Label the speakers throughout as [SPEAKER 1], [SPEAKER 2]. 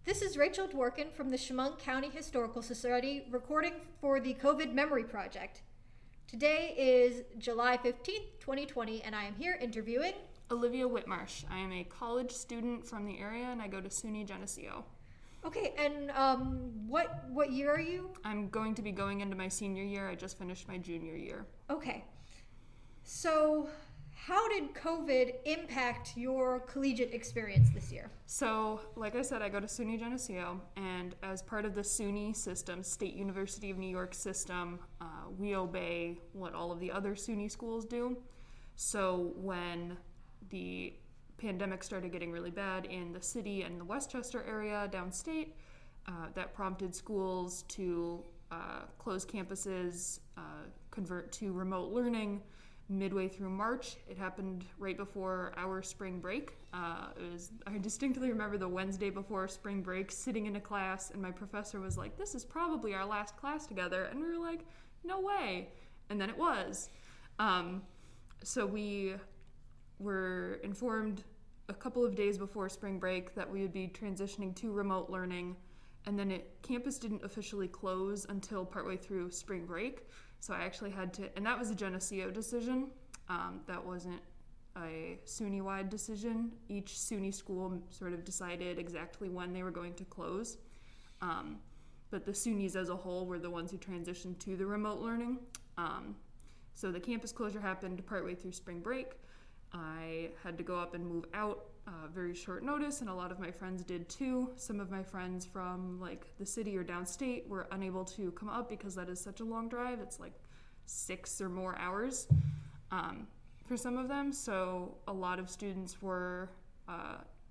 [SPEAKER 1] This is Rachel Dworkin from the Chemung County Historical Society recording for the COVID Memory Project. Today is July 15th, 2020, and I am here interviewing
[SPEAKER 2] Olivia Whitmarsh. I am a college student from the area and I go to SUNY Geneseo.
[SPEAKER 1] Okay, and what year are you?
[SPEAKER 2] I'm going to be going into my senior year. I just finished my junior year.
[SPEAKER 1] Okay. So, how did COVID impact your collegiate experience this year?
[SPEAKER 2] So, like I said, I go to SUNY Geneseo, and as part of the SUNY system, State University of New York system, we obey what all of the other SUNY schools do. So, when the pandemic started getting really bad in the city and the Westchester area downstate, that prompted schools to close campuses, convert to remote learning. Midway through March, it happened right before our spring break. I distinctly remember the Wednesday before spring break sitting in a class, and my professor was like, "This is probably our last class together," and we were like, "No way," and then it was. So we were informed a couple of days before spring break that we would be transitioning to remote learning, and then campus didn't officially close until partway through spring break. So I actually had to, and that was a Geneseo decision. That wasn't a SUNY-wide decision. Each SUNY school sort of decided exactly when they were going to close. But the SUNYs as a whole were the ones who transitioned to the remote learning. So the campus closure happened partway through spring break. I had to go up and move out very short notice, and a lot of my friends did too. Some of my friends from like the city or downstate were unable to come up because that is such a long drive. It's like 6 or more hours for some of them. So a lot of students were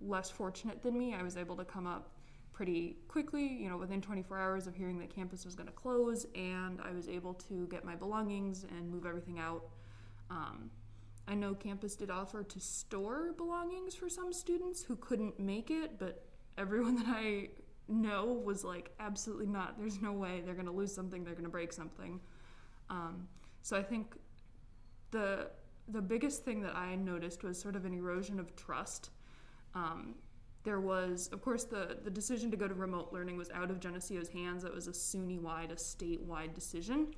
[SPEAKER 2] less fortunate than me. I was able to come up pretty quickly, within 24 hours of hearing that campus was going to close, and I was able to get my belongings and move everything out. I know campus did offer to store belongings for some students who couldn't make it, but everyone that I know was like, absolutely not. There's no way. They're going to lose something. They're going to break something. So I think the biggest thing that I noticed was sort of an erosion of trust. There was, of course, the decision to go to remote learning was out of Geneseo's hands. It was a SUNY-wide, a statewide decision.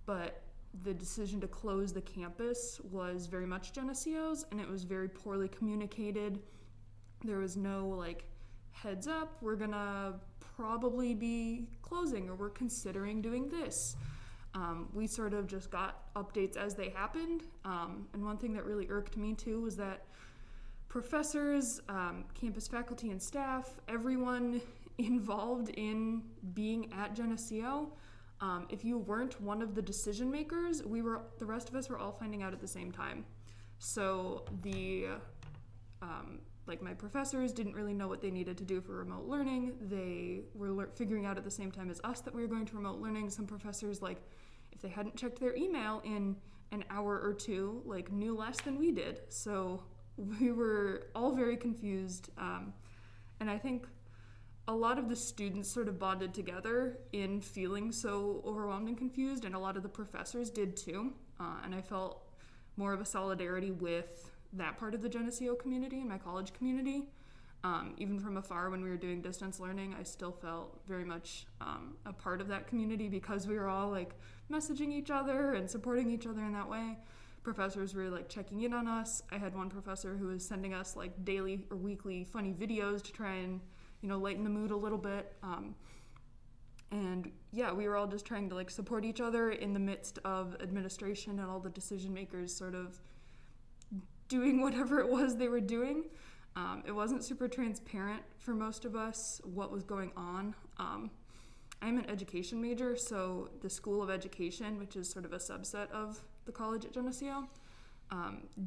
[SPEAKER 2] But the decision to close the campus was very much Geneseo's, and it was very poorly communicated. There was no heads up, we're gonna probably be closing, or we're considering doing this. We sort of just got updates as they happened, and one thing that really irked me too was that professors, campus faculty and staff, everyone involved in being at Geneseo, if you weren't one of the decision makers, the rest of us were all finding out at the same time. So my professors didn't really know what they needed to do for remote learning. They were figuring out at the same time as us that we were going to remote learning. Some professors, if they hadn't checked their email in an hour or two, knew less than we did. So we were all very confused. And I think a lot of the students sort of bonded together in feeling so overwhelmed and confused, and a lot of the professors did too. And I felt more of a solidarity with that part of the Geneseo community and my college community. Even from afar when we were doing distance learning, I still felt very much a part of that community because we were all messaging each other and supporting each other in that way. Professors were checking in on us. I had one professor who was sending us daily or weekly funny videos to try and lighten the mood a little bit. And yeah, we were all just trying to support each other in the midst of administration and all the decision makers sort of doing whatever it was they were doing. It wasn't super transparent for most of us what was going on. I'm an education major, so the School of Education, which is sort of a subset of the college at Geneseo,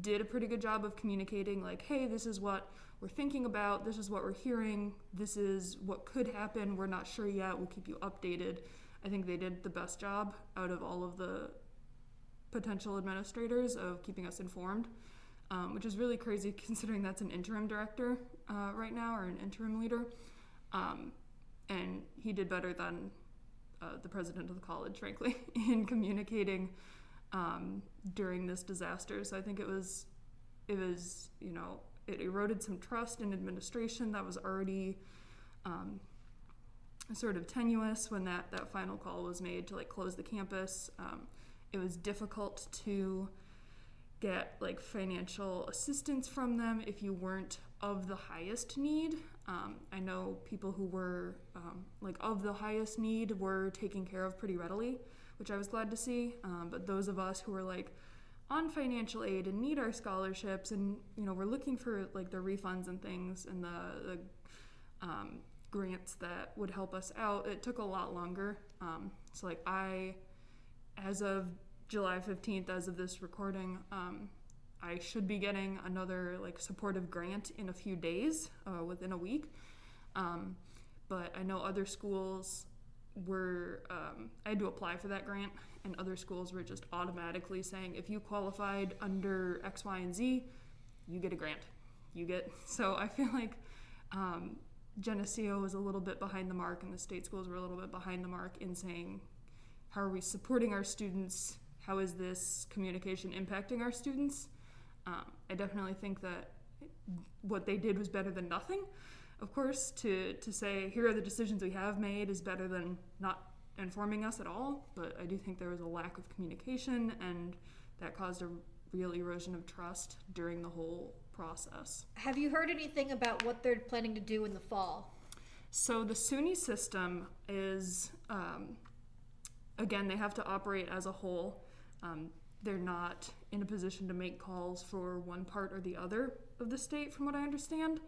[SPEAKER 2] did a pretty good job of communicating hey, this is what we're thinking about, this is what we're hearing, this is what could happen, we're not sure yet, we'll keep you updated. I think they did the best job out of all of the potential administrators of keeping us informed, which is really crazy considering that's an interim director right now, or an interim leader. And he did better than the president of the college, frankly, in communicating during this disaster. So I think it was, it eroded some trust in administration that was already sort of tenuous when that final call was made to like close the campus. It was difficult to get like financial assistance from them if you weren't of the highest need. I know people who were like of the highest need were taken care of pretty readily, which I was glad to see. But those of us who were like on financial aid and need our scholarships and, you know, we're looking for like the refunds and things and the grants that would help us out, it took a lot longer. So like as of July 15th, as of this recording, I should be getting another like supportive grant in a few days, within a week. But I know other schools were, I had to apply for that grant, and other schools were just automatically saying, if you qualified under X, Y, and Z, you get a grant. So I feel like Geneseo was a little bit behind the mark, and the state schools were a little bit behind the mark in saying, how are we supporting our students? How is this communication impacting our students? I definitely think that what they did was better than nothing. Of course, to say, here are the decisions we have made is better than not informing us at all, but I do think there was a lack of communication, and that caused a real erosion of trust during the whole process.
[SPEAKER 1] Have you heard anything about what they're planning to do in the fall?
[SPEAKER 2] So the SUNY system is, again, they have to operate as a whole. They're not in a position to make calls for one part or the other of the state, from what I understand,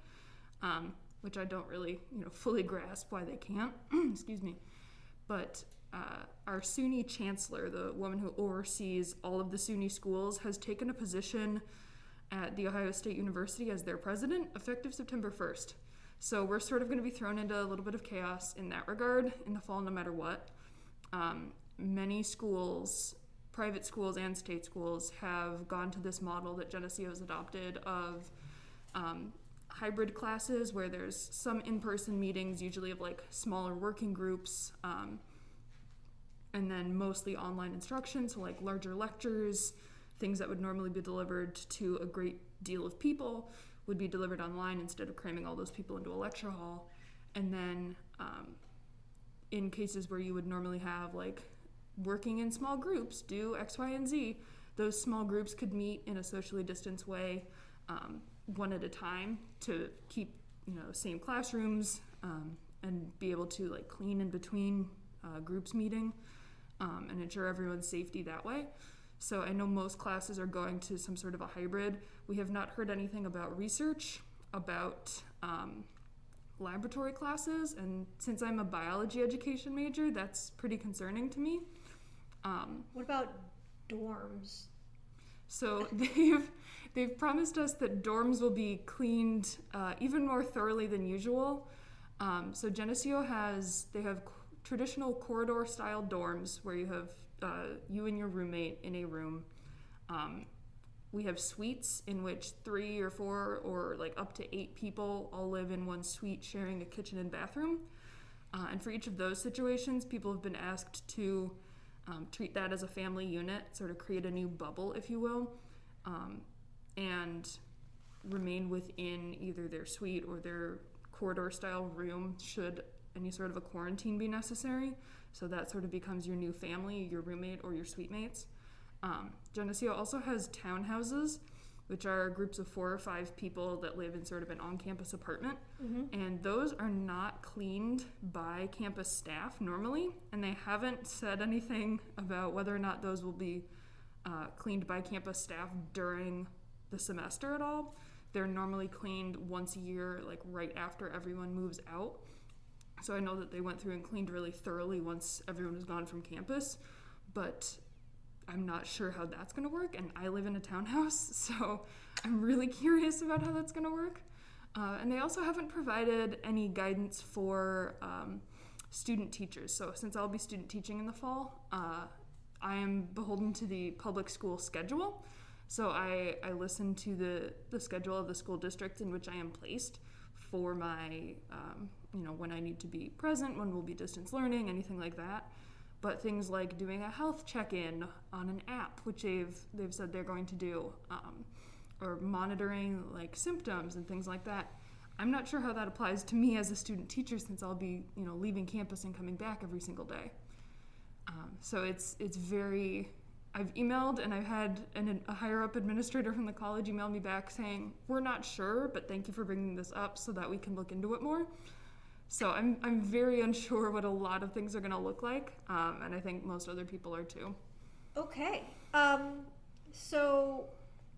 [SPEAKER 2] which I don't really, fully grasp why they can't. Excuse me. But our SUNY chancellor, the woman who oversees all of the SUNY schools, has taken a position at The Ohio State University as their president, effective September 1st. So we're sort of going to be thrown into a little bit of chaos in that regard in the fall, no matter what. Many schools, private schools and state schools, have gone to this model that Geneseo has adopted of hybrid classes, where there's some in-person meetings, usually of like smaller working groups, and then mostly online instruction, so like larger lectures, things that would normally be delivered to a great deal of people would be delivered online instead of cramming all those people into a lecture hall. And then in cases where you would normally have like working in small groups, do X, Y, and Z, those small groups could meet in a socially distanced way, one at a time, to keep same classrooms, and be able to like clean in between groups meeting, and ensure everyone's safety that way. So I know most classes are going to some sort of a hybrid. We have not heard anything about research, about laboratory classes, and since I'm a biology education major, that's pretty concerning to me.
[SPEAKER 1] What about dorms?
[SPEAKER 2] So they've promised us that dorms will be cleaned even more thoroughly than usual. So Geneseo they have traditional corridor style dorms where you have you and your roommate in a room. We have suites in which 3 or 4 or like up to 8 people all live in one suite, sharing a kitchen and bathroom. And for each of those situations, people have been asked to treat that as a family unit, sort of create a new bubble, if you will, and remain within either their suite or their corridor-style room should any sort of a quarantine be necessary. So that sort of becomes your new family, your roommate or your suite mates. Geneseo also has townhouses, which are groups of 4 or 5 people that live in sort of an on-campus apartment. Mm-hmm. And those are not cleaned by campus staff normally, and they haven't said anything about whether or not those will be cleaned by campus staff during the semester at all. They're normally cleaned once a year, like right after everyone moves out. So I know that they went through and cleaned really thoroughly once everyone was gone from campus, but I'm not sure how that's going to work, and I live in a townhouse, so I'm really curious about how that's going to work. And they also haven't provided any guidance for student teachers. So since I'll be student teaching in the fall, I am beholden to the public school schedule. So I listen to the schedule of the school district in which I am placed for my, when I need to be present, when we'll be distance learning, anything like that. But things like doing a health check-in on an app, which they've said they're going to do, or monitoring like symptoms and things like that, I'm not sure how that applies to me as a student teacher, since I'll be, leaving campus and coming back every single day. So it's very, I've emailed, and I've had a higher up administrator from the college email me back saying, we're not sure, but thank you for bringing this up so that we can look into it more. So I'm very unsure what a lot of things are going to look like, and I think most other people are too.
[SPEAKER 1] Okay. So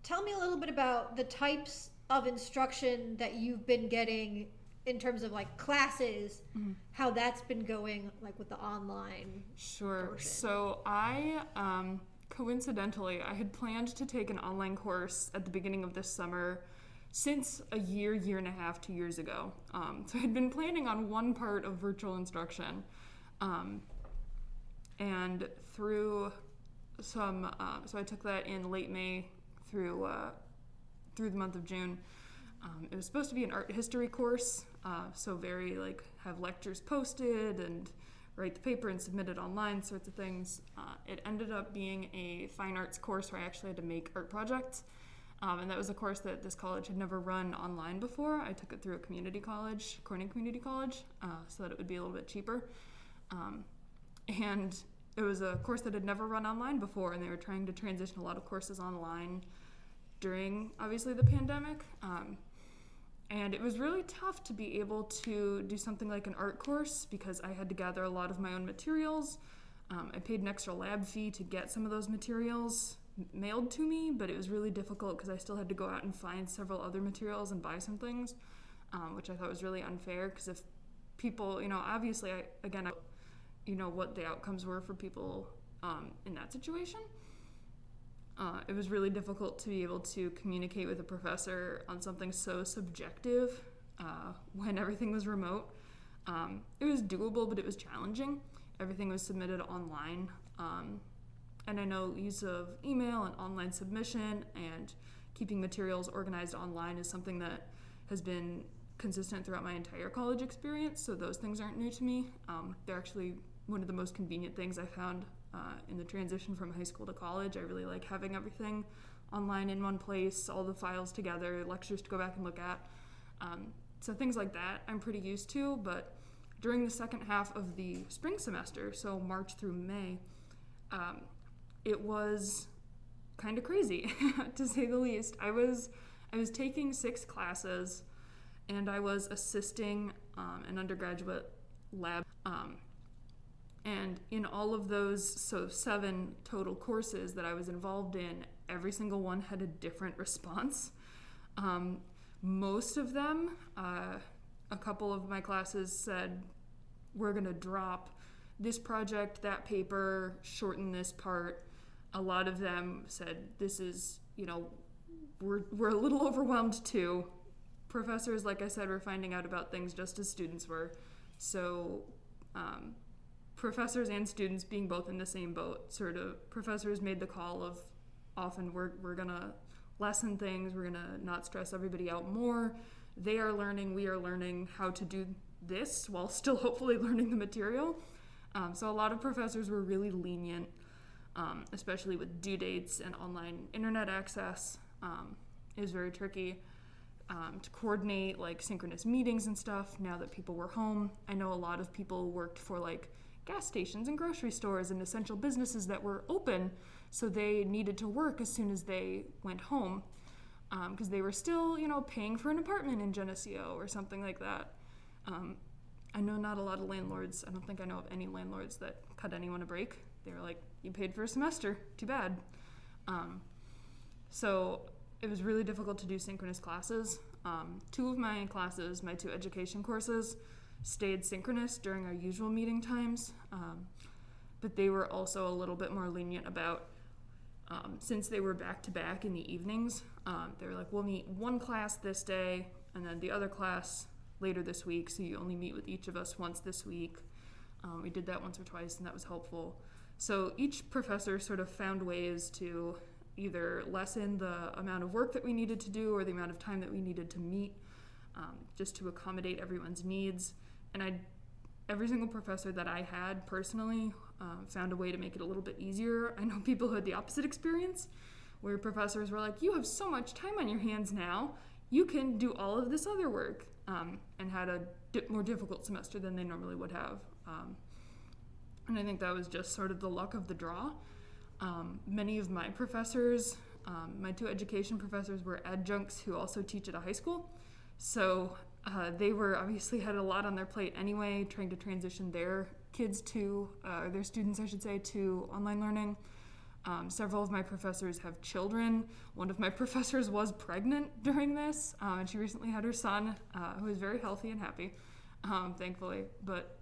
[SPEAKER 1] tell me a little bit about the types of instruction that you've been getting in terms of like classes, how that's been going, like with the online portion.
[SPEAKER 2] So I, coincidentally, I had planned to take an online course at the beginning of this summer since a year and a half, 2 years ago. So I had been planning on one part of virtual instruction, and through some, so I took that in late May through the month of June. It was supposed to be an art history course, so very have lectures posted and write the paper and submit it online sorts of things. It ended up being a fine arts course where I actually had to make art projects, and that was a course that this college had never run online before. I took it through a community college, Corning Community College, so that it would be a little bit cheaper. And it was a course that had never run online before, and they were trying to transition a lot of courses online during, obviously, the pandemic. And it was really tough to be able to do something like an art course because I had to gather a lot of my own materials. I paid an extra lab fee to get some of those materials mailed to me, but it was really difficult because I still had to go out and find several other materials and buy some things, which I thought was really unfair because if people, obviously, what the outcomes were for people in that situation. It was really difficult to be able to communicate with a professor on something so subjective when everything was remote. It was doable, but it was challenging. Everything was submitted online. And I know use of email and online submission and keeping materials organized online is something that has been consistent throughout my entire college experience, so those things aren't new to me. They're actually one of the most convenient things I found in the transition from high school to college. I really like having everything online in one place, all the files together, lectures to go back and look at. So things like that I'm pretty used to, but during the second half of the spring semester, so March through May, it was kind of crazy, to say the least. I was taking 6 classes, and I was assisting an undergraduate lab. And in all of those, so 7 total courses that I was involved in, every single one had a different response. Most of them, a couple of my classes said, we're going to drop this project, that paper, shorten this part. A lot of them said, this is, we're a little overwhelmed too. Professors, like I said, were finding out about things just as students were. So, professors and students being both in the same boat. Sort of professors made the call of often we're gonna lessen things, we're gonna not stress everybody out more. They are learning, we are learning how to do this while still hopefully learning the material. So a lot of professors were really lenient, especially with due dates and online internet access. It was very tricky to coordinate synchronous meetings and stuff now that people were home. I know a lot of people worked for gas stations and grocery stores and essential businesses that were open, so they needed to work as soon as they went home because they were still, paying for an apartment in Geneseo or something like that. I know not a lot of landlords, I don't think I know of any landlords that cut anyone a break. They were like, you paid for a semester, too bad. So it was really difficult to do synchronous classes. 2 of my classes, my 2 education courses, stayed synchronous during our usual meeting times, but they were also a little bit more lenient about, since they were back-to-back in the evenings, they were like, we'll meet one class this day, and then the other class later this week, so you only meet with each of us once this week. We did that once or twice, and that was helpful. So each professor sort of found ways to either lessen the amount of work that we needed to do or the amount of time that we needed to meet, just to accommodate everyone's needs. And every single professor that I had personally found a way to make it a little bit easier. I know people who had the opposite experience, where professors were like, you have so much time on your hands now, you can do all of this other work. and had a more difficult semester than they normally would have. And I think that was just sort of the luck of the draw. Many of my professors, my 2 education professors, were adjuncts who also teach at a high school. So they were obviously had a lot on their plate anyway, trying to transition their kids to, or their students, I should say, to online learning. Several of my professors have children. One of my professors was pregnant during this, and she recently had her son, who is very healthy and happy, thankfully. But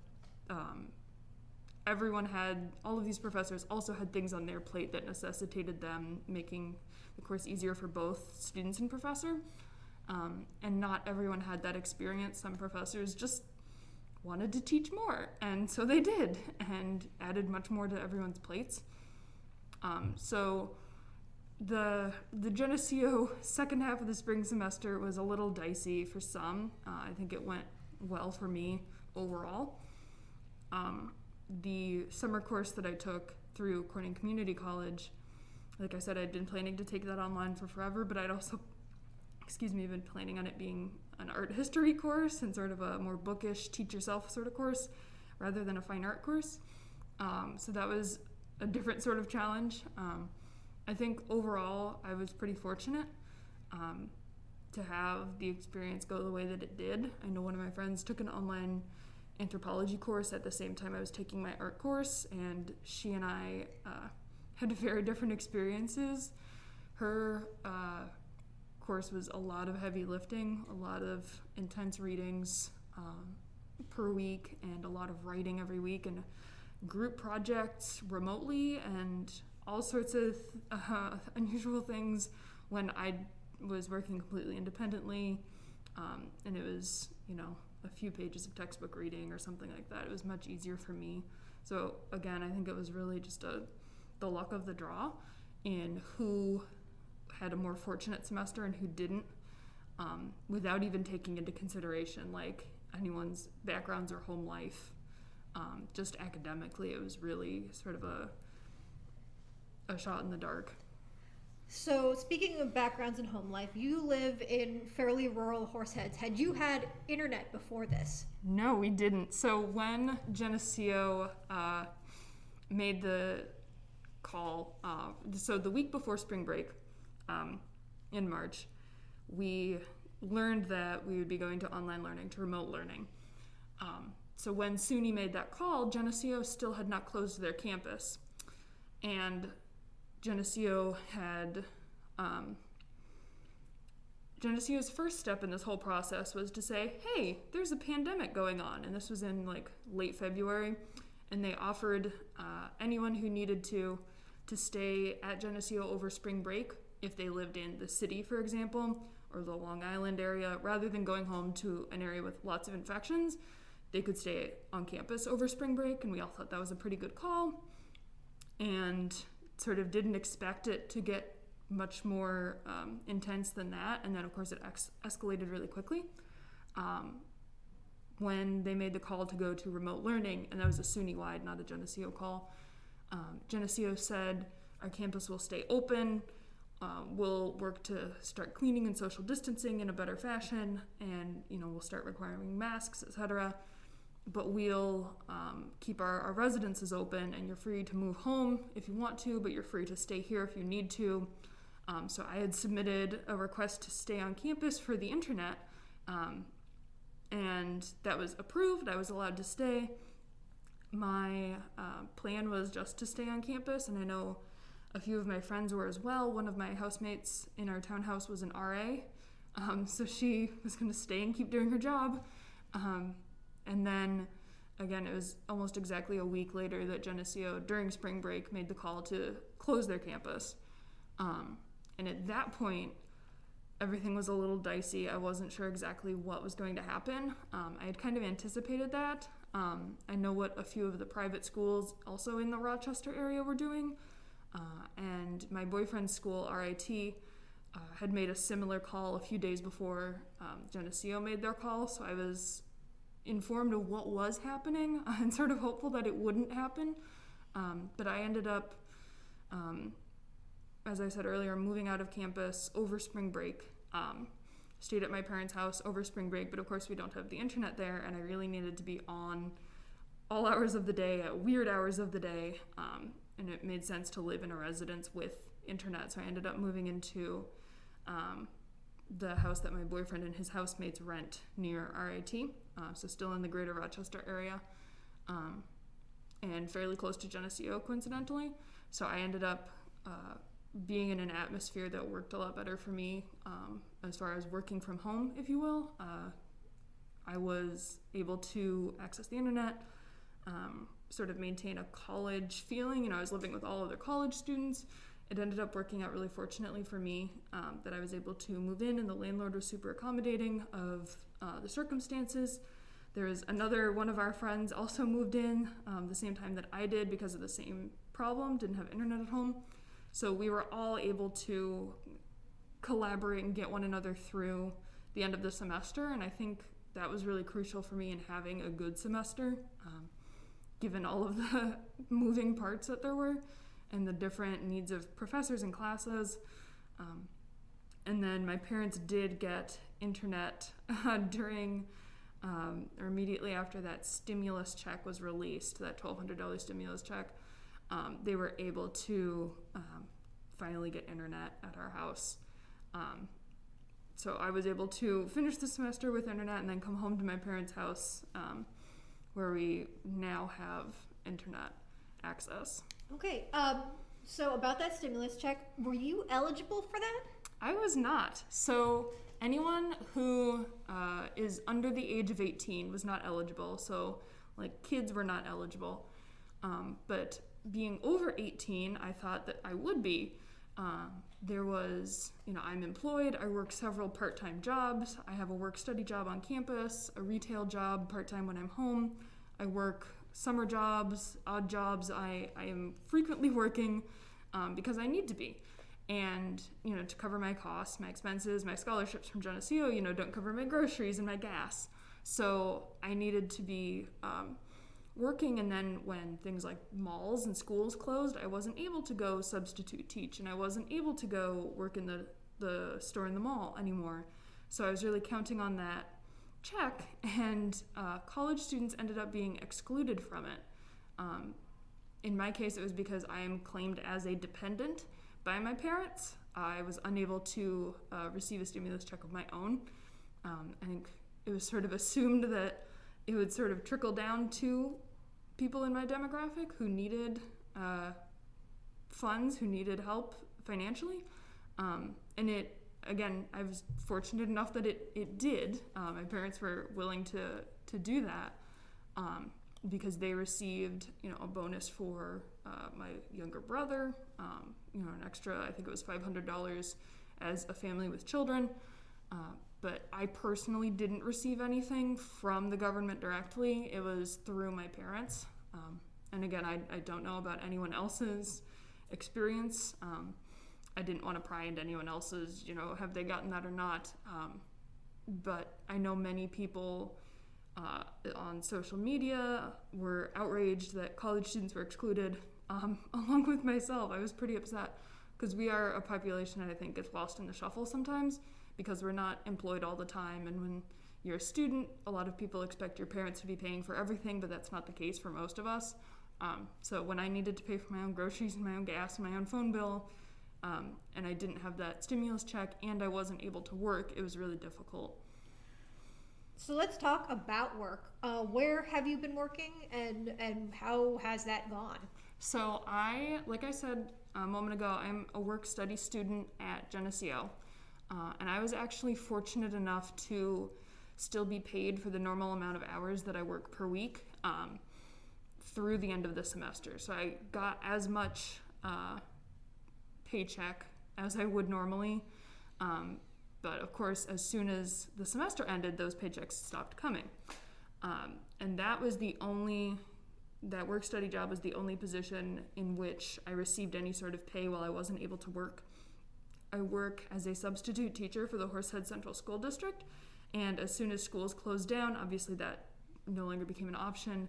[SPEAKER 2] all of these professors also had things on their plate that necessitated them making the course easier for both students and professor. And not everyone had that experience. Some professors just wanted to teach more, and so they did, and added much more to everyone's plates. So the Geneseo second half of the spring semester was a little dicey for some. I think it went well for me overall. The summer course that I took through Corning Community College, like I said, I'd been planning to take that online for forever, but I'd also, been planning on it being an art history course and sort of a more bookish teach yourself sort of course rather than a fine art course. So that was a different sort of challenge. I think overall I was pretty fortunate to have the experience go the way that it did. I know one of my friends took an online anthropology course at the same time I was taking my art course, and she and I had very different experiences. Her course was a lot of heavy lifting, a lot of intense readings per week, and a lot of writing every week, and group projects remotely, and all sorts of unusual things when I was working completely independently, and it was, a few pages of textbook reading or something like that. It was much easier for me. So again, I think it was really just the luck of the draw in who had a more fortunate semester and who didn't, without even taking into consideration like anyone's backgrounds or home life. Just academically, it was really sort of a shot in the dark.
[SPEAKER 1] So speaking of backgrounds and home life, you live in fairly rural Horseheads. Had you had internet before this?
[SPEAKER 2] No, we didn't. So when Geneseo made the call, so the week before spring break in March, we learned that we would be going to online learning, to remote learning. So when SUNY made that call, Geneseo still had not closed their campus. And Geneseo's first step in this whole process was to say, hey, there's a pandemic going on. And this was in like late February. And they offered anyone who needed to stay at Geneseo over spring break, if they lived in the city, for example, or the Long Island area, rather than going home to an area with lots of infections, they could stay on campus over spring break. And we all thought that was a pretty good call, and sort of didn't expect it to get much more intense than that. And then, of course, it escalated really quickly when they made the call to go to remote learning, and that was a SUNY-wide, not a Geneseo call. Geneseo said, our campus will stay open, we'll work to start cleaning and social distancing in a better fashion, and we'll start requiring masks, etc. But we'll keep our residences open, and you're free to move home if you want to, but you're free to stay here if you need to. So I had submitted a request to stay on campus for the internet, and that was approved. I was allowed to stay. My plan was just to stay on campus, and I know a few of my friends were as well. One of my housemates in our townhouse was an RA, so she was going to stay and keep doing her job. And then, again, it was almost exactly a week later that Geneseo, during spring break, made the call to close their campus. And at that point, everything was a little dicey. I wasn't sure exactly what was going to happen. I had kind of anticipated that. I know what a few of the private schools also in the Rochester area were doing. And my boyfriend's school, RIT, had made a similar call a few days before Geneseo made their call. So I was informed of what was happening and sort of hopeful that it wouldn't happen. But I ended up, as I said earlier, moving out of campus over spring break. stayed at my parents' house over spring break, but of course we don't have the internet there, and I really needed to be on all hours of the day, at weird hours of the day, and it made sense to live in a residence with internet, so I ended up moving into the house that my boyfriend and his housemates rent near RIT, so still in the greater Rochester area, and fairly close to Geneseo, coincidentally. So I ended up being in an atmosphere that worked a lot better for me as far as working from home, if you will. I was able to access the internet, sort of maintain a college feeling. I was living with all other college students. It ended up working out really fortunately for me that I was able to move in, and the landlord was super accommodating of the circumstances. There was another one of our friends also moved in the same time that I did because of the same problem, didn't have internet at home. So we were all able to collaborate and get one another through the end of the semester, and I think that was really crucial for me in having a good semester, given all of the moving parts that there were and the different needs of professors and classes. And then my parents did get internet during or immediately after that stimulus check was released, that $1,200 stimulus check. They were able to finally get internet at our house. So I was able to finish the semester with internet and then come home to my parents' house where we now have internet access.
[SPEAKER 1] Okay, so about that stimulus check, were you eligible for that?
[SPEAKER 2] I was not. So anyone who is under the age of 18 was not eligible. So like kids were not eligible. But being over 18, I thought that I would be. There was, I'm employed. I work several part-time jobs. I have a work-study job on campus, a retail job part-time when I'm home. I work summer jobs, odd jobs. I am frequently working because I need to be. And, to cover my costs, my expenses, my scholarships from Geneseo, don't cover my groceries and my gas. So I needed to be working, and then when things like malls and schools closed, I wasn't able to go substitute teach, and I wasn't able to go work in the store in the mall anymore. So I was really counting on that check, and college students ended up being excluded from it. In my case, it was because I am claimed as a dependent by my parents. I was unable to receive a stimulus check of my own. I think it was sort of assumed that it would sort of trickle down to people in my demographic who needed funds, who needed help financially. And it, again, I was fortunate enough that it did. My parents were willing to do that because they received, a bonus for my younger brother, an extra, I think it was $500 as a family with children. But I personally didn't receive anything from the government directly. It was through my parents. And again, I don't know about anyone else's experience. I didn't want to pry into anyone else's, have they gotten that or not. But I know many people on social media were outraged that college students were excluded, along with myself. I was pretty upset because we are a population that I think gets lost in the shuffle sometimes, because we're not employed all the time, and when you're a student, a lot of people expect your parents to be paying for everything, but that's not the case for most of us. So when I needed to pay for my own groceries and my own gas and my own phone bill, and I didn't have that stimulus check and I wasn't able to work, it was really difficult.
[SPEAKER 1] So let's talk about work. Where have you been working, and how has that gone?
[SPEAKER 2] So like I said a moment ago, I'm a work-study student at Geneseo. And I was actually fortunate enough to still be paid for the normal amount of hours that I work per week through the end of the semester. So I got as much paycheck as I would normally. But of course, as soon as the semester ended, those paychecks stopped coming. And that work-study job was the only position in which I received any sort of pay while I wasn't able to work. I work as a substitute teacher for the Horsehead Central School District, and as soon as schools closed down, obviously that no longer became an option,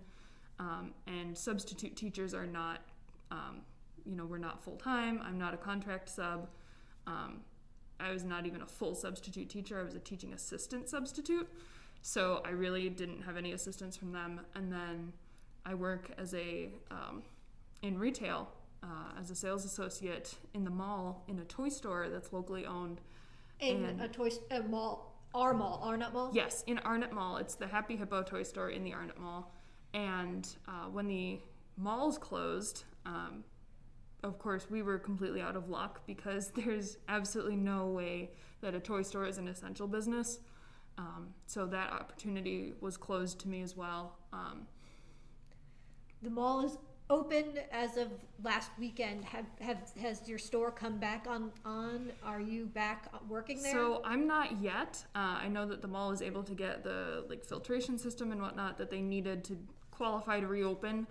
[SPEAKER 2] and substitute teachers are not, we're not full-time. I'm not a contract sub. I was not even a full substitute teacher. I was a teaching assistant substitute. So I really didn't have any assistance from them. And then I work as in retail as a sales associate in the mall in a toy store that's locally owned.
[SPEAKER 1] In a mall, Arnott Mall?
[SPEAKER 2] Yes, in Arnott Mall. It's the Happy Hippo toy store in the Arnott Mall. And when the malls closed, of course, we were completely out of luck because there's absolutely no way that a toy store is an essential business. So that opportunity was closed to me as well.
[SPEAKER 1] The mall is open as of last weekend. Has your store come back on? Are you back working there?
[SPEAKER 2] So I'm not yet. I know that the mall is able to get the filtration system and whatnot that they needed to qualify to reopen.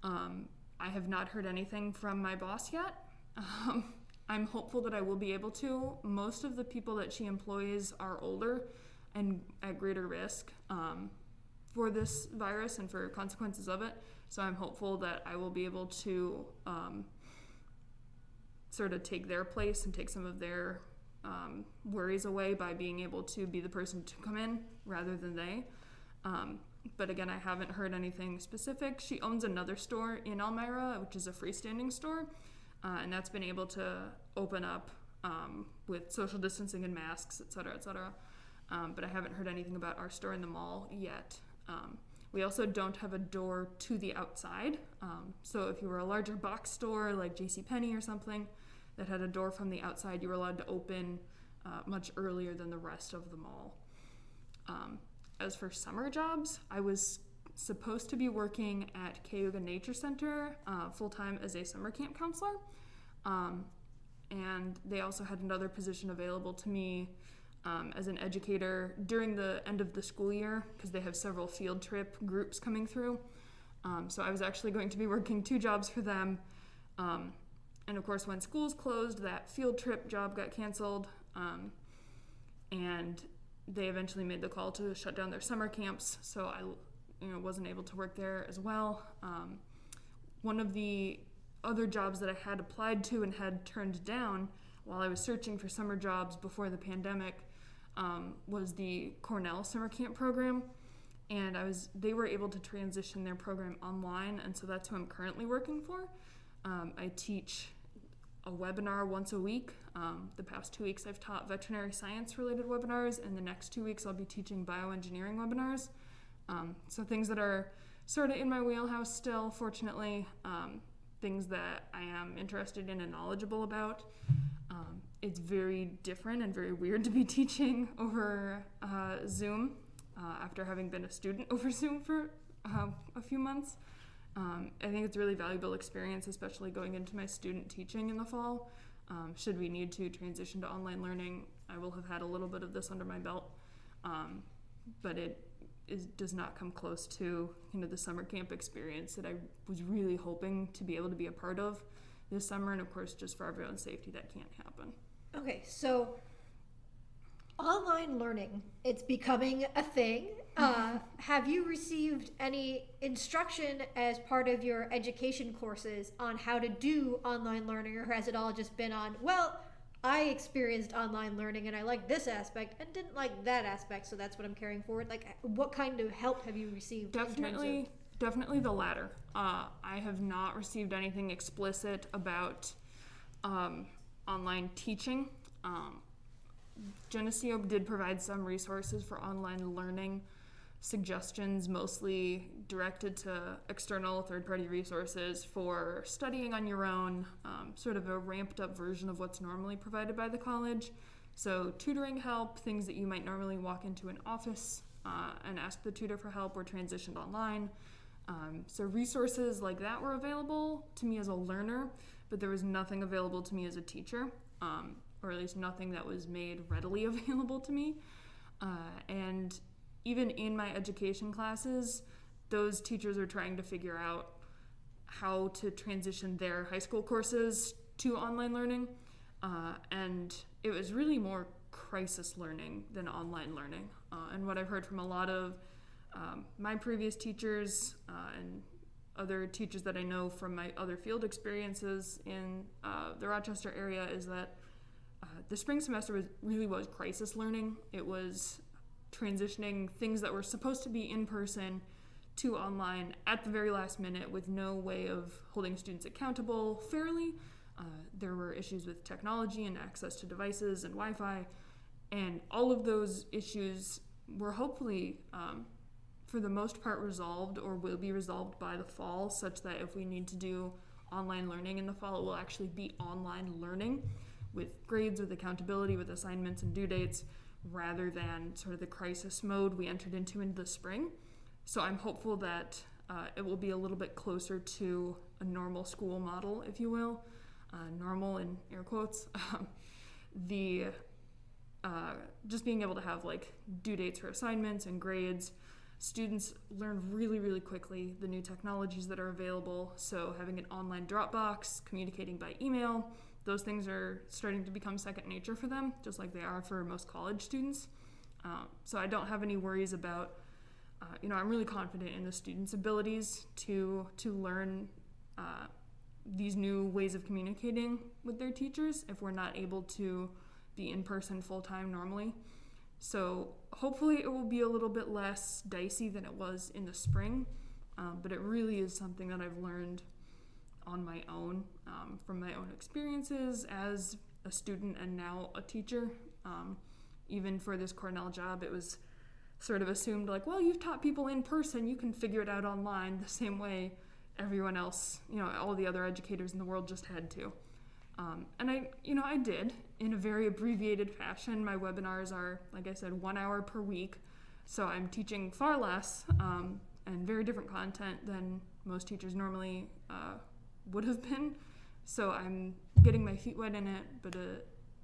[SPEAKER 2] I have not heard anything from my boss yet. I'm hopeful that I will be able to. Most of the people that she employs are older and at greater risk for this virus and for consequences of it. So I'm hopeful that I will be able to sort of take their place and take some of their worries away by being able to be the person to come in rather than they. But again, I haven't heard anything specific. She owns another store in Elmira, which is a freestanding store, and that's been able to open up with social distancing and masks, et cetera, et cetera. But I haven't heard anything about our store in the mall yet. We also don't have a door to the outside. So if you were a larger box store like JCPenney or something that had a door from the outside, you were allowed to open much earlier than the rest of the mall. As for summer jobs, I was supposed to be working at Cayuga Nature Center full-time as a summer camp counselor. And they also had another position available to me as an educator during the end of the school year because they have several field trip groups coming through. So I was actually going to be working 2 jobs for them. And of course, when schools closed, that field trip job got canceled. And they eventually made the call to shut down their summer camps. So I wasn't able to work there as well. One of the other jobs that I had applied to and had turned down while I was searching for summer jobs before the pandemic was the Cornell summer camp program, and they were able to transition their program online, and so that's who I'm currently working for. I teach a webinar once a week. The past 2 weeks I've taught veterinary science related webinars, and the next 2 weeks I'll be teaching bioengineering webinars. So things that are sort of in my wheelhouse still, fortunately, things that I am interested in and knowledgeable about. It's very different and very weird to be teaching over Zoom after having been a student over Zoom for a few months. I think it's a really valuable experience, especially going into my student teaching in the fall. Should we need to transition to online learning, I will have had a little bit of this under my belt, but it does not come close to the summer camp experience that I was really hoping to be able to be a part of this summer, and of course just for everyone's safety that can't happen.
[SPEAKER 1] Okay, so online learning, it's becoming a thing. Have you received any instruction as part of your education courses on how to do online learning, or has it all just been on, well, I experienced online learning and I liked this aspect and didn't like that aspect, so that's what I'm carrying forward? Like, what kind of help have you received?
[SPEAKER 2] Definitely the latter. I have not received anything explicit about online teaching. Geneseo did provide some resources for online learning, suggestions mostly directed to external third-party resources for studying on your own, sort of a ramped up version of what's normally provided by the college. So tutoring help, things that you might normally walk into an office and ask the tutor for help, were transitioned online. So resources like that were available to me as a learner, but there was nothing available to me as a teacher, or at least nothing that was made readily available to me. And even in my education classes, those teachers are trying to figure out how to transition their high school courses to online learning. And it was really more crisis learning than online learning. And what I've heard from a lot of my previous teachers and other teachers that I know from my other field experiences in the Rochester area is that The spring semester really was crisis learning. It was transitioning things that were supposed to be in person to online at the very last minute with no way of holding students accountable fairly. There were issues with technology and access to devices and Wi-Fi, and all of those issues were hopefully, for the most part, resolved or will be resolved by the fall, such that if we need to do online learning in the fall, it will actually be online learning with grades, with accountability, with assignments and due dates, rather than sort of the crisis mode we entered into in the spring. So I'm hopeful that it will be a little bit closer to a normal school model, if you will. Normal in air quotes. Just being able to have like due dates for assignments and grades. Students learn really, really quickly the new technologies that are available. So having an online Dropbox, communicating by email, those things are starting to become second nature for them, just like they are for most college students. So I don't have any worries about, I'm really confident in the students' abilities to learn these new ways of communicating with their teachers if we're not able to be in person full-time normally. So hopefully it will be a little bit less dicey than it was in the spring, but it really is something that I've learned on my own, from my own experiences as a student and now a teacher. Even for this Cornell job, it was sort of assumed like, well, you've taught people in person, you can figure it out online the same way everyone else, all the other educators in the world just had to. And I did in a very abbreviated fashion. My webinars are, like I said, 1 hour per week. So I'm teaching far less and very different content than most teachers normally would have been. So I'm getting my feet wet in it, but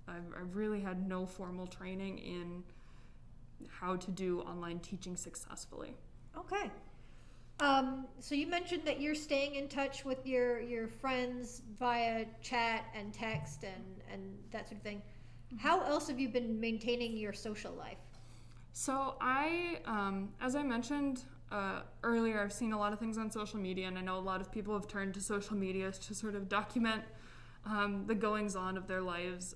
[SPEAKER 2] I've really had no formal training in how to do online teaching successfully.
[SPEAKER 1] Okay. So you mentioned that you're staying in touch with your friends via chat and text and that sort of thing. How else have you been maintaining your social life?
[SPEAKER 2] So I, as I mentioned earlier, I've seen a lot of things on social media, and I know a lot of people have turned to social media to sort of document the goings-on of their lives.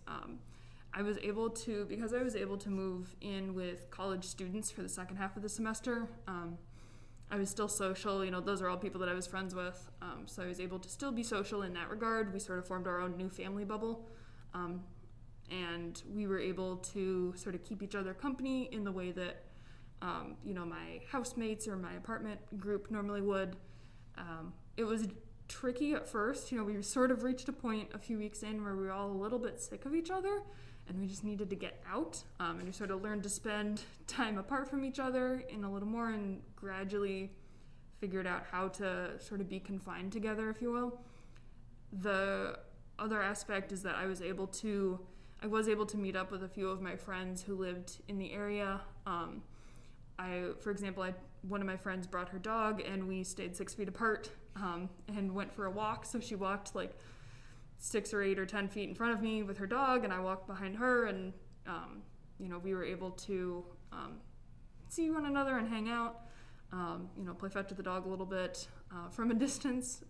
[SPEAKER 2] Because I was able to move in with college students for the second half of the semester, I was still social. Those are all people that I was friends with. So I was able to still be social in that regard. We sort of formed our own new family bubble. And we were able to sort of keep each other company in the way that, my housemates or my apartment group normally would. It was tricky at first. We sort of reached a point a few weeks in where we were all a little bit sick of each other, and we just needed to get out. And we sort of learned to spend time apart from each other in a little more, and gradually figured out how to sort of be confined together, if you will. The other aspect is that I was able to meet up with a few of my friends who lived in the area. For example, one of my friends brought her dog, and we stayed 6 feet apart and went for a walk. So she walked like 6 or 8 or 10 feet in front of me with her dog, and I walked behind her, and we were able to see one another and hang out, play fetch with the dog a little bit from a distance,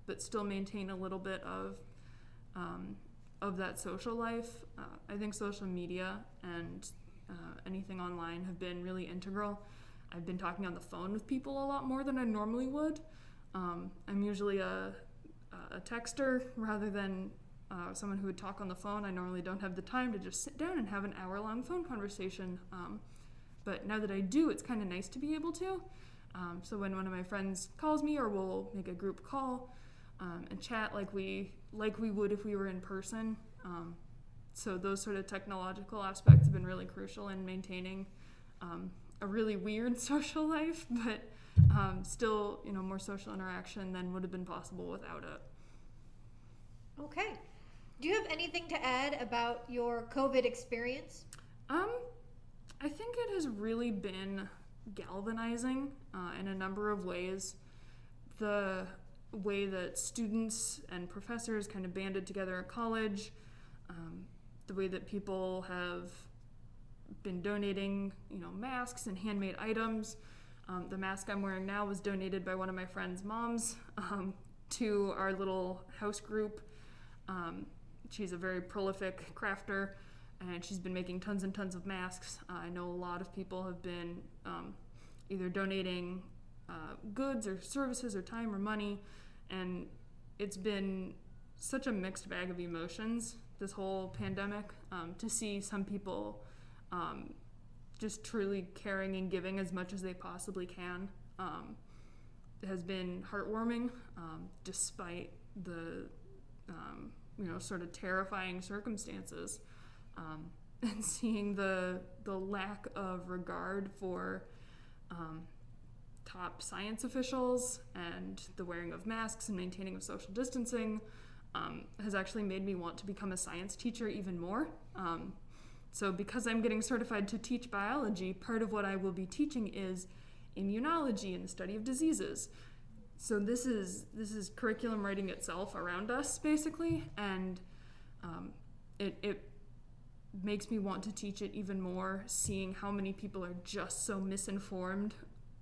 [SPEAKER 2] but still maintain a little bit of that social life. I think social media and anything online have been really integral. I've been talking on the phone with people a lot more than I normally would. I'm usually a texter rather than someone who would talk on the phone. I normally don't have the time to just sit down and have an hour-long phone conversation. But now that I do, it's kind of nice to be able to. So when one of my friends calls me, or we'll make a group call and chat like we would if we were in person. So those sort of technological aspects have been really crucial in maintaining a really weird social life, but still, more social interaction than would have been possible without it.
[SPEAKER 1] Okay. Do you have anything to add about your COVID experience?
[SPEAKER 2] I think it has really been galvanizing in a number of ways. The way that students and professors kind of banded together at college, the way that people have been donating, masks and handmade items. The mask I'm wearing now was donated by one of my friend's moms to our little house group. She's a very prolific crafter, and she's been making tons and tons of masks. I know a lot of people have been either donating goods or services or time or money, and it's been such a mixed bag of emotions this whole pandemic, to see some people just truly caring and giving as much as they possibly can. Has been heartwarming, despite the sort of terrifying circumstances, and seeing the lack of regard for top science officials and the wearing of masks and maintaining of social distancing has actually made me want to become a science teacher even more. So because I'm getting certified to teach biology, part of what I will be teaching is immunology and the study of diseases. So this is curriculum writing itself around us, basically, and it makes me want to teach it even more, seeing how many people are just so misinformed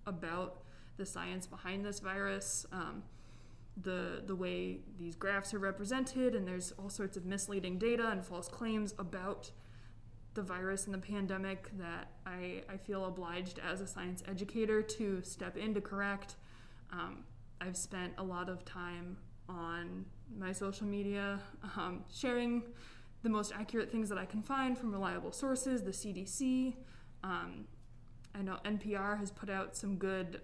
[SPEAKER 2] about the science behind this virus, the way these graphs are represented, and there's all sorts of misleading data and false claims about the virus and the pandemic that I feel obliged as a science educator to step in to correct. I've spent a lot of time on my social media sharing the most accurate things that I can find from reliable sources, the CDC. I know NPR has put out some good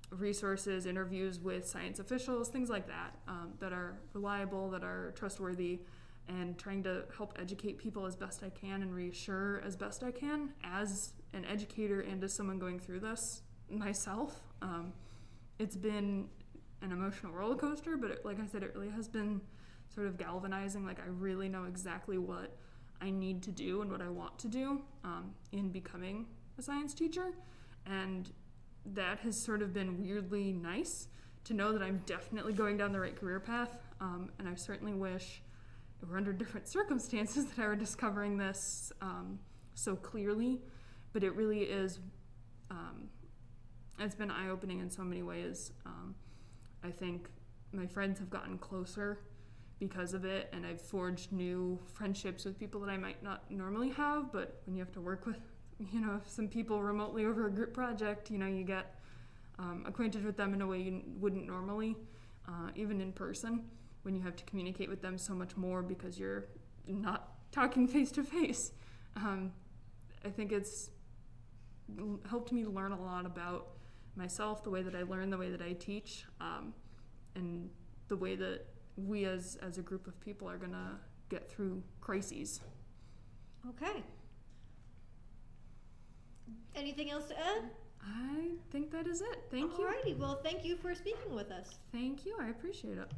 [SPEAKER 2] resources, interviews with science officials, things like that, that are reliable, that are trustworthy, and trying to help educate people as best I can and reassure as best I can as an educator and as someone going through this myself. It's been an emotional roller coaster, but like I said, it really has been sort of galvanizing. Like, I really know exactly what I need to do and what I want to do in becoming a science teacher, and that has sort of been weirdly nice to know that I'm definitely going down the right career path, and I certainly wish it were under different circumstances that I were discovering this so clearly, but it really is, it's been eye-opening in so many ways. I think my friends have gotten closer because of it, and I've forged new friendships with people that I might not normally have, but when you have to work with, some people remotely over a group project, you get acquainted with them in a way you wouldn't normally, even in person, when you have to communicate with them so much more because you're not talking face to face. I think it's helped me learn a lot about myself, the way that I learn, the way that I teach, and the way that we as a group of people are going to get through crises.
[SPEAKER 1] Okay. Anything else to add?
[SPEAKER 2] I think that is it. Thank you.
[SPEAKER 1] Alrighty, well, thank you for speaking with us.
[SPEAKER 2] Thank you, I appreciate it.